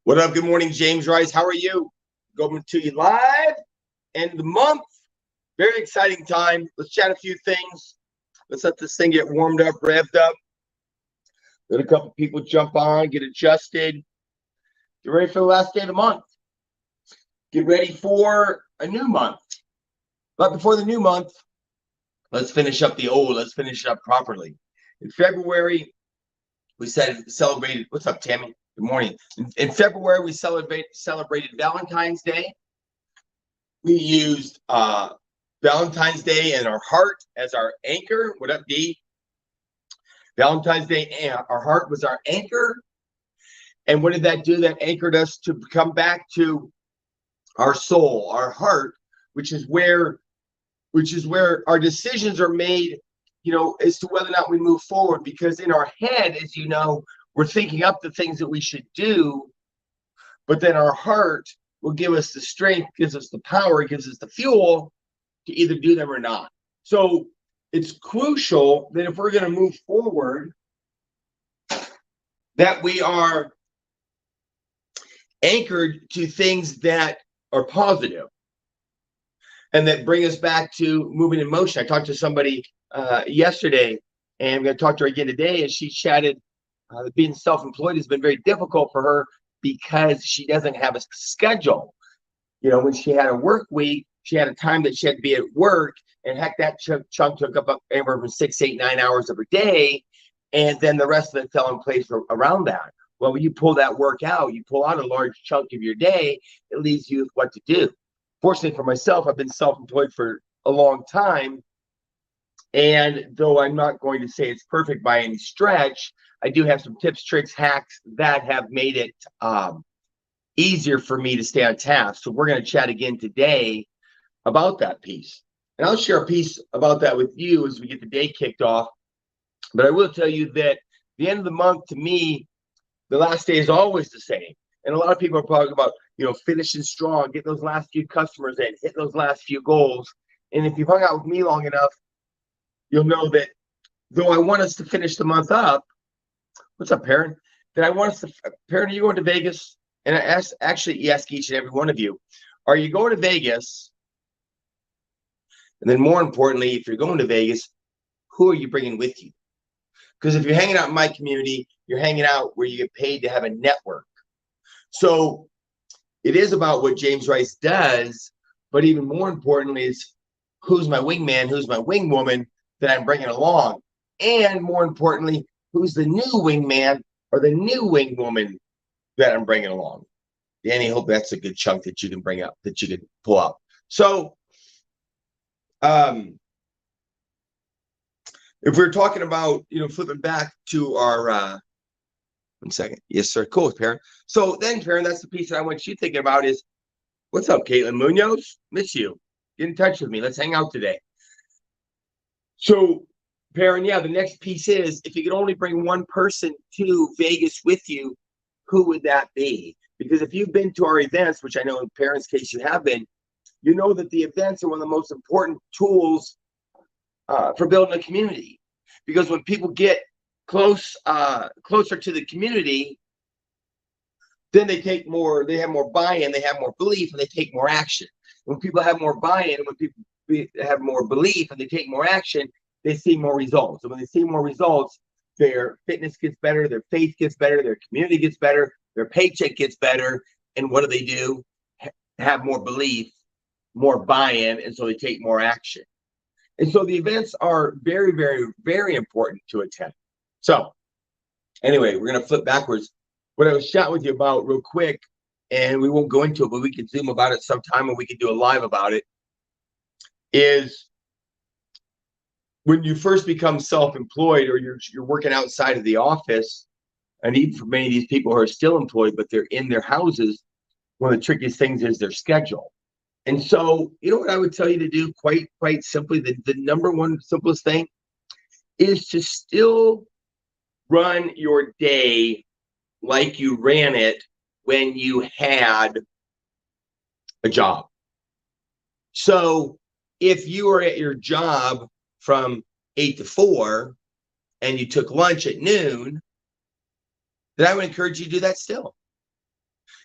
What up? Good morning, James Rice. How are you? Going to you live. End of the month. Very exciting time. Let's chat a few things. Let's let this thing get warmed up, revved up. Let a couple people jump on, get adjusted. Get ready for the last day of the month. Get ready for a new month. But before the new month, let's finish up the old. Let's finish it up properly. In February, we celebrated. What's up, Tammy? Good morning. In February, we celebrated Valentine's Day. We used Valentine's Day and our heart as our anchor. What up, D? Valentine's Day, our heart was our anchor. And what did that do? That anchored us to come back to our soul, our heart, which is where our decisions are made, as to whether or not we move forward. Because in our head, as you know, we're thinking up the things that we should do, but then our heart will give us the strength, gives us the power, gives us the fuel to either do them or not. So it's crucial that if we're going to move forward, that we are anchored to things that are positive and that bring us back to moving in motion. I talked to somebody yesterday, and I'm going to talk to her again today, and she chatted being self-employed has been very difficult for her because she doesn't have a schedule. When she had a work week, she had a time that she had to be at work, and heck, that chunk took up anywhere from 6, 8, 9 hours of her day, and then the rest of it fell in place around that. Well, when you pull that work out, you pull out a large chunk of your day, it leaves you with what to do. Fortunately for myself, I've been self-employed for a long time, and though I'm not going to say it's perfect by any stretch, I do have some tips, tricks, hacks that have made it easier for me to stay on task. So we're going to chat again today about that piece. And I'll share a piece about that with you as we get the day kicked off. But I will tell you that the end of the month, to me, the last day is always the same. And a lot of people are talking about, finishing strong, get those last few customers in, hit those last few goals. And if you've hung out with me long enough, you'll know that though I want us to finish the month up, what's up, Perrin? Perrin, are you going to Vegas? And I ask each and every one of you, are you going to Vegas? And then more importantly, if you're going to Vegas, who are you bringing with you? Because if you're hanging out in my community, you're hanging out where you get paid to have a network. So it is about what James Rice does, but even more importantly is who's my wingman, who's my wingwoman that I'm bringing along. And more importantly, who's the new wingman or the new wingwoman that I'm bringing along. Danny, I hope that's a good chunk that you can bring up, that you can pull up. So if we're talking about, flipping back to our, 1 second. Yes, sir. Cool, Perrin. So then, Perrin, that's the piece that I want you thinking about is, what's up, Caitlin Munoz? Miss you. Get in touch with me. Let's hang out today. So, Perrin, yeah, the next piece is, if you could only bring one person to Vegas with you, who would that be? Because if you've been to our events, which I know in Perrin's case you have been, you know that the events are one of the most important tools for building a community. Because when people get closer to the community, then they have more buy-in, they have more belief, and they take more action. When people have more buy-in, when people have more belief and they take more action, they see more results. And when they see more results, their fitness gets better, their faith gets better, their community gets better, their paycheck gets better. And what do? Have more belief, more buy-in, and so they take more action. And so the events are very, very, very important to attend. So anyway, we're going to flip backwards. What I was chatting with you about real quick, and we won't go into it, but we can Zoom about it sometime, and we can do a live about it, is when you first become self-employed or you're working outside of the office, and even for many of these people who are still employed, but they're in their houses, one of the trickiest things is their schedule. And so, what I would tell you to do quite simply, the number one simplest thing is to still run your day like you ran it when you had a job. So if you are at your job from 8 to 4 and you took lunch at noon, then I would encourage you to do that still.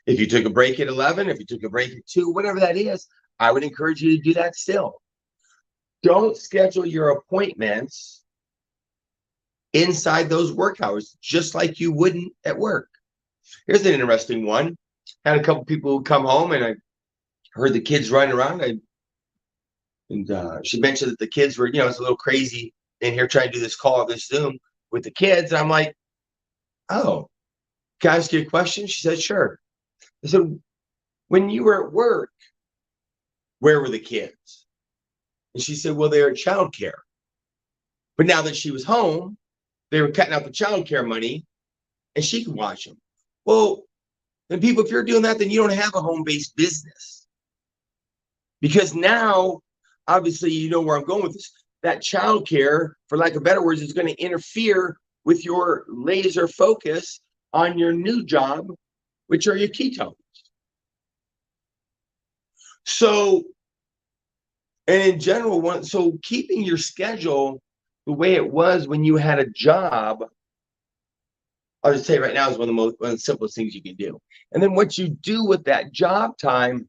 If you took a break at 11, if you took a break at 2, whatever that is, I would encourage you to do that still. Don't schedule your appointments inside those work hours, just like you wouldn't at work. Here's an interesting one. Had a couple people who come home, and I heard the kids running around. She mentioned that the kids were, it's a little crazy in here trying to do this call, this Zoom with the kids. And I'm like, oh, can I ask you a question? She said, sure. I said, when you were at work, where were the kids? And she said, well, they were at childcare. But now that she was home, they were cutting out the childcare money and she could watch them. Well, then people, if you're doing that, then you don't have a home-based business. Because now, obviously, you know where I'm going with this. That childcare, for lack of better words, is going to interfere with your laser focus on your new job, which are your ketones. So, and in general, so keeping your schedule the way it was when you had a job, I'll just say right now, is one of the simplest things you can do. And then what you do with that job time,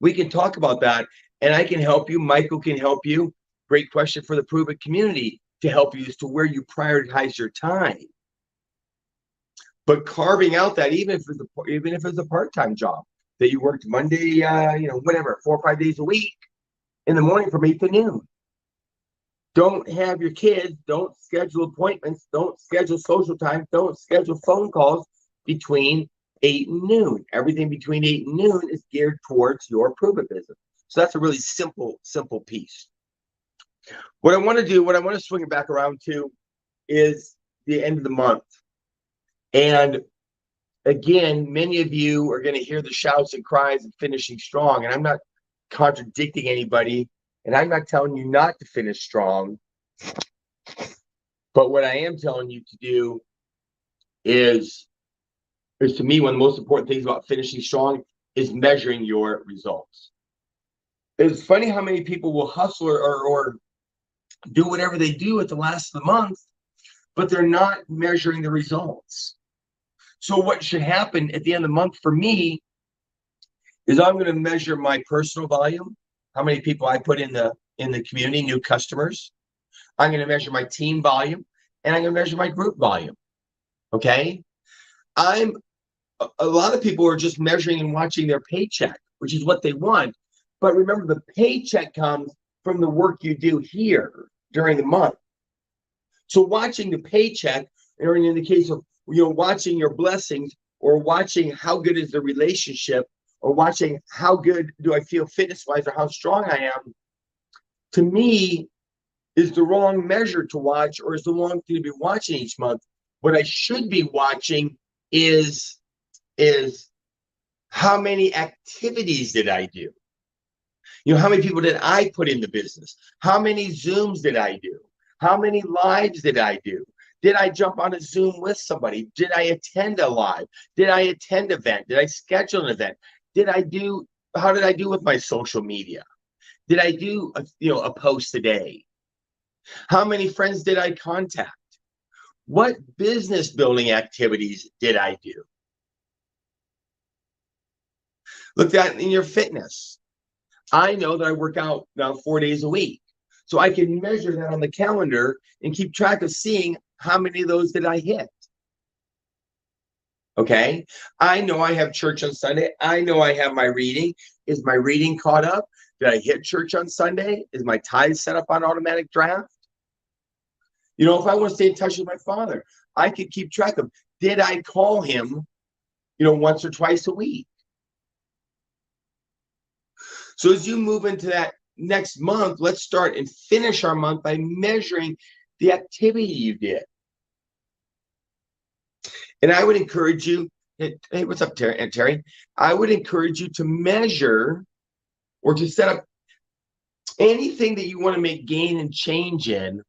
we can talk about that, and I can help you. Michael can help you. Great question for the Prove It community to help you as to where you prioritize your time. But carving out that, even if it's a part-time job that you worked Monday, whatever, 4 or 5 days a week in the morning from 8 to noon. Don't have your kids, don't schedule appointments, don't schedule social time, don't schedule phone calls between 8 and noon. Everything between 8 and noon is geared towards your Prove It business. So that's a really simple piece. What I want to swing it back around to is the end of the month. And again, many of you are going to hear the shouts and cries of finishing strong. And I'm not contradicting anybody. And I'm not telling you not to finish strong. But what I am telling you to do is to me, one of the most important things about finishing strong is measuring your results. It's funny how many people will hustle or do whatever they do at the last of the month, but they're not measuring the results. So what should happen at the end of the month for me is I'm going to measure my personal volume, how many people I put in the community, new customers. I'm going to measure my team volume, and I'm going to measure my group volume. Okay? A lot of people are just measuring and watching their paycheck, which is what they want. But remember, the paycheck comes from the work you do here during the month. So watching the paycheck, or in the case of watching your blessings, or watching how good is the relationship, or watching how good do I feel fitness-wise, or how strong I am, to me, is the wrong measure to watch, or is the wrong thing to be watching each month. What I should be watching is how many activities did I do? How many people did I put in the business? How many Zooms did I do? How many lives did I do? Did I jump on a Zoom with somebody? Did I attend a live? Did I attend an event? Did I schedule an event? How did I do with my social media? Did I do a post a day? How many friends did I contact? What business building activities did I do? Look at that in your fitness. I know that I work out now 4 days a week. So I can measure that on the calendar and keep track of seeing how many of those did I hit. Okay? I know I have church on Sunday. I know I have my reading. Is my reading caught up? Did I hit church on Sunday? Is my tithe set up on automatic draft? If I want to stay in touch with my father, I could keep track of, did I call him, once or twice a week? So as you move into that next month, let's start and finish our month by measuring the activity you did. And I would encourage you, hey, what's up, Terry? I would encourage you to measure or to set up anything that you want to make gain and change in.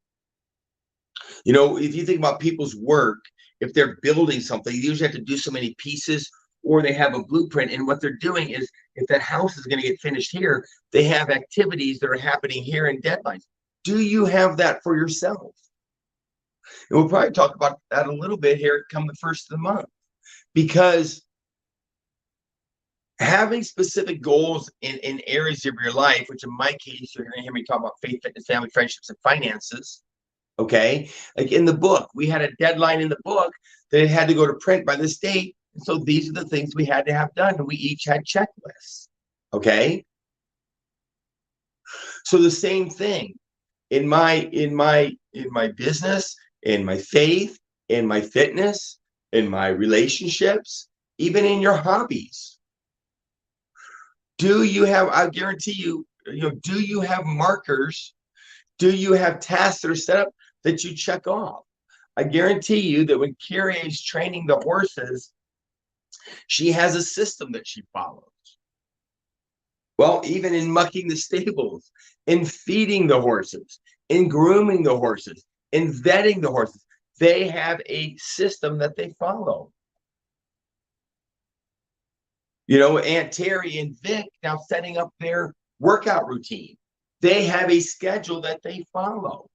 If you think about people's work, if they're building something, they usually have to do so many pieces, or they have a blueprint. And what they're doing is, if that house is going to get finished here, they have activities that are happening here and deadlines. Do you have that for yourself? And we'll probably talk about that a little bit here come the first of the month, because having specific goals in areas of your life, which in my case, you're going to hear me talk about faith, fitness, family, friendships, and finances. Okay. Like in the book, we had a deadline in the book that it had to go to print by this date. And so these are the things we had to have done. And we each had checklists. Okay. So the same thing in my business, in my faith, in my fitness, in my relationships, even in your hobbies. Do you have, I guarantee you, do you have markers? Do you have tasks that are set up that you check off? I guarantee you that when Carrie is training the horses, she has a system that she follows. Well, even in mucking the stables, in feeding the horses, in grooming the horses, in vetting the horses, they have a system that they follow. Aunt Terry and Vic now setting up their workout routine. They have a schedule that they follow.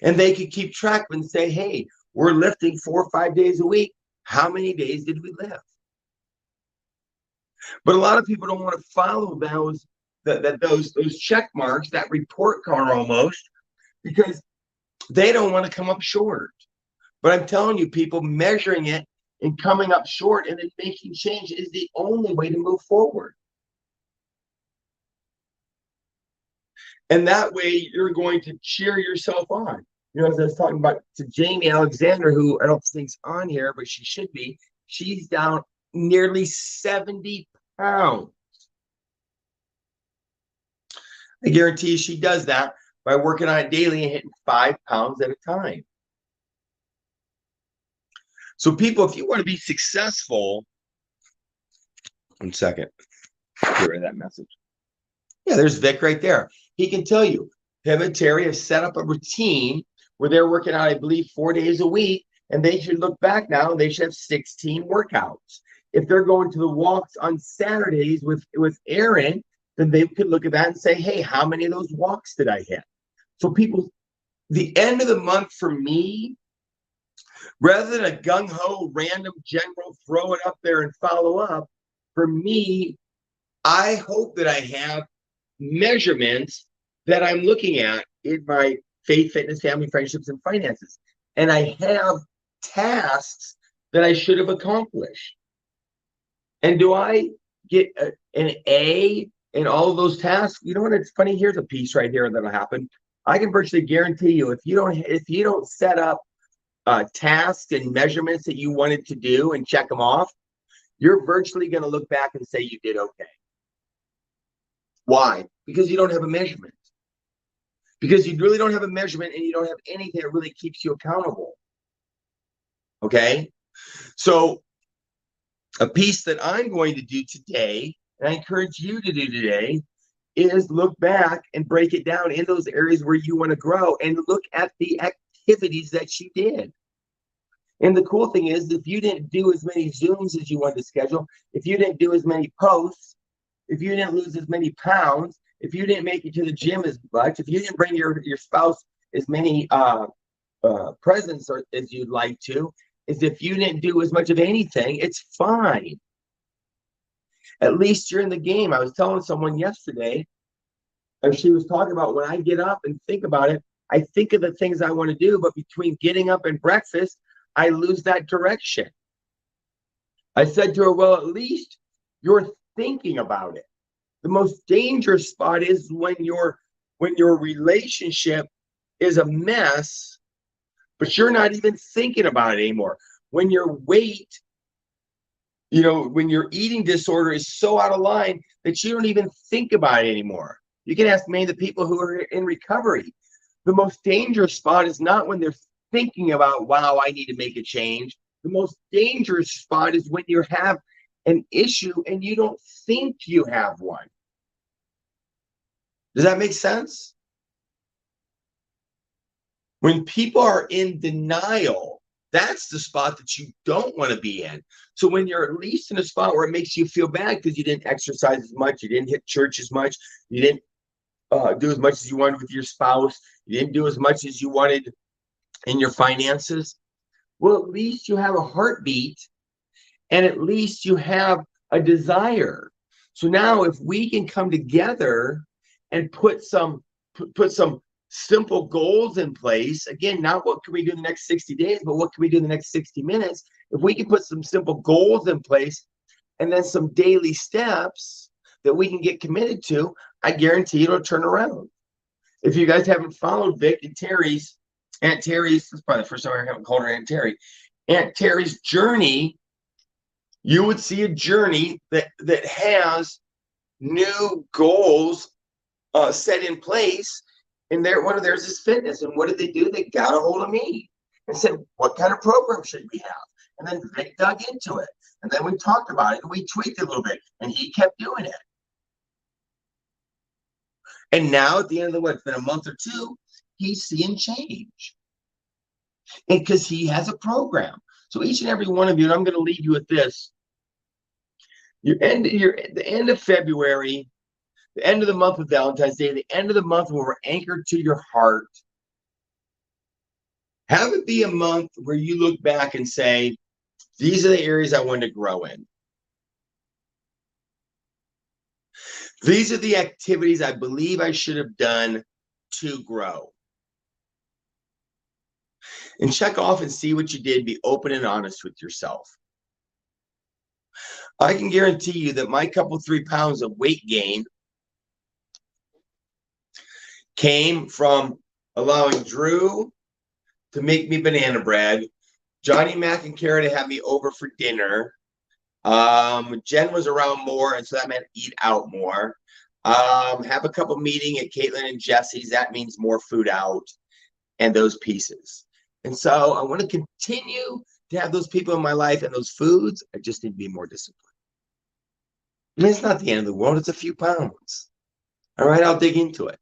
And they could keep track and say, hey, we're lifting 4 or 5 days a week. How many days did we lift? But a lot of people don't want to follow those check marks, that report card almost, because they don't want to come up short. But I'm telling you, people, measuring it and coming up short and then making change is the only way to move forward. And that way you're going to cheer yourself on. As I was talking about to Jamie Alexander, who I don't think's on here, but she should be, she's down nearly 70 pounds. I guarantee you she does that by working on it daily and hitting 5 pounds at a time. So people, if you want to be successful, 1 second, get rid of that message. Yeah, there's Vic right there. He can tell you, him and Terry have set up a routine where they're working out, I believe, 4 days a week, and they should look back now and they should have 16 workouts. If they're going to the walks on Saturdays with Aaron, then they could look at that and say, hey, how many of those walks did I hit? So people, the end of the month for me, rather than a gung-ho random general throw it up there and follow up, for me, I hope that I have measurements that I'm looking at in my faith, fitness, family, friendships, and finances. And I have tasks that I should have accomplished. And do I get an A in all of those tasks? You know what? It's funny. Here's a piece right here that'll happen. I can virtually guarantee you, if you don't set up tasks and measurements that you wanted to do and check them off, you're virtually going to look back and say you did okay. Why? Because you don't have a measurement. Because you really don't have a measurement and you don't have anything that really keeps you accountable. Okay? So a piece that I'm going to do today, and I encourage you to do today, is look back and break it down in those areas where you want to grow and look at the activities that you did. And the cool thing is, if you didn't do as many Zooms as you wanted to schedule, if you didn't do as many posts, if you didn't lose as many pounds, if you didn't make it to the gym as much, if you didn't bring your spouse as many presents as you'd like to, is if you didn't do as much of anything, it's fine. At least you're in the game. I was telling someone yesterday, and she was talking about when I get up and think about it, I think of the things I want to do, but between getting up and breakfast, I lose that direction. I said to her, well, at least you're thinking about it. The most dangerous spot is when your relationship is a mess, but you're not even thinking about it anymore. When your weight, when your eating disorder is so out of line that you don't even think about it anymore. You can ask many of the people who are in recovery. The most dangerous spot is not when they're thinking about, wow, I need to make a change. The most dangerous spot is when you have an issue and you don't think you have one. Does that make sense? When people are in denial, that's the spot that you don't want to be in. So when you're at least in a spot where it makes you feel bad because you didn't exercise as much, you didn't hit church as much, you didn't do as much as you wanted with your spouse, you didn't do as much as you wanted in your finances, well, at least you have a heartbeat and at least you have a desire. So now if we can come together and put some simple goals in place, again, not what can we do in the next 60 days, but what can we do in the next 60 minutes? If we can put some simple goals in place and then some daily steps that we can get committed to, I guarantee it'll turn around. If you guys haven't followed Vic and Aunt Terry's, that's probably the first time I haven't called her Aunt Terry, Aunt Terry's journey, you would see a journey that has new goals set in place. And one of theirs is fitness. And what did they do? They got a hold of me and said, what kind of program should we have? And then Vic dug into it. And then we talked about it and we tweaked it a little bit. And he kept doing it. And now at the end of it's been a month or two, he's seeing change. And because he has a program. So each and every one of you, and I'm going to leave you with this. You're at the end of February, the end of the month of Valentine's Day, the end of the month where we're anchored to your heart. Have it be a month where you look back and say, these are the areas I want to grow in. These are the activities I believe I should have done to grow. And check off and see what you did. Be open and honest with yourself. I can guarantee you that my couple 3 pounds of weight gain came from allowing Drew to make me banana bread, Johnny Mac and Kara to have me over for dinner. Jen was around more, and so that meant eat out more. Have a couple meeting at Caitlin and Jesse's. That means more food out and those pieces. And so I want to continue to have those people in my life and those foods. I just need to be more disciplined. I mean, it's not the end of the world. It's a few pounds. All right, I'll dig into it.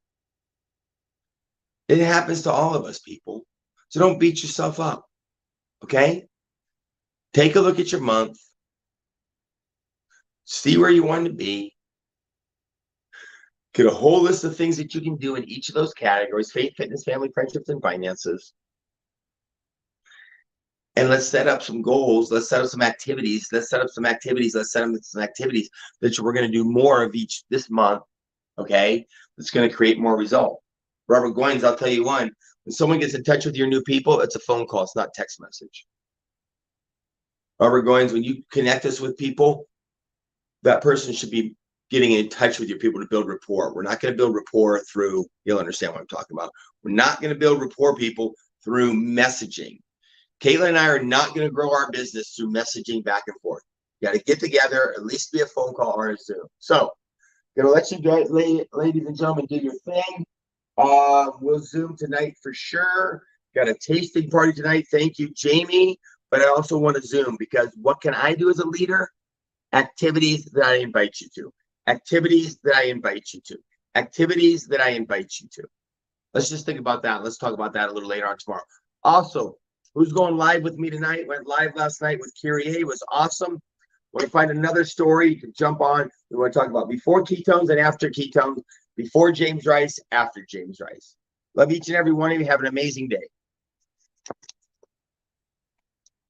It happens to all of us, people. So don't beat yourself up. Okay? Take a look at your month. See where you want to be. Get a whole list of things that you can do in each of those categories: faith, fitness, family, friendships, and finances. And let's set up some goals. Let's set up some activities. Let's set up some activities that we're going to do more of each this month. Okay? It's going to create more result. Robert Goins, I'll tell you one. When someone gets in touch with your new people, it's a phone call. It's not text message. Robert Goins, when you connect us with people, that person should be getting in touch with your people to build rapport. We're not going to build rapport through, you'll understand what I'm talking about. We're not going to build rapport, people, through messaging. Caitlin and I are not going to grow our business through messaging back and forth. You got to get together, at least be a phone call or a Zoom. So, going to let you guys, ladies and gentlemen, do your thing. We'll Zoom tonight for sure. Got a tasting party tonight. Thank you, Jamie. But I also want to Zoom because what can I do as a leader? Activities that I invite you to. Activities that I invite you to. Activities that I invite you to. Let's just think about that. Let's talk about that a little later on tomorrow. Also, who's going live with me tonight? Went live last night with Kyrie. It was awesome. Want to find another story? You can jump on. We want to talk about before ketones and after ketones. Before James Rice, after James Rice. Love each and every one of you. Have an amazing day.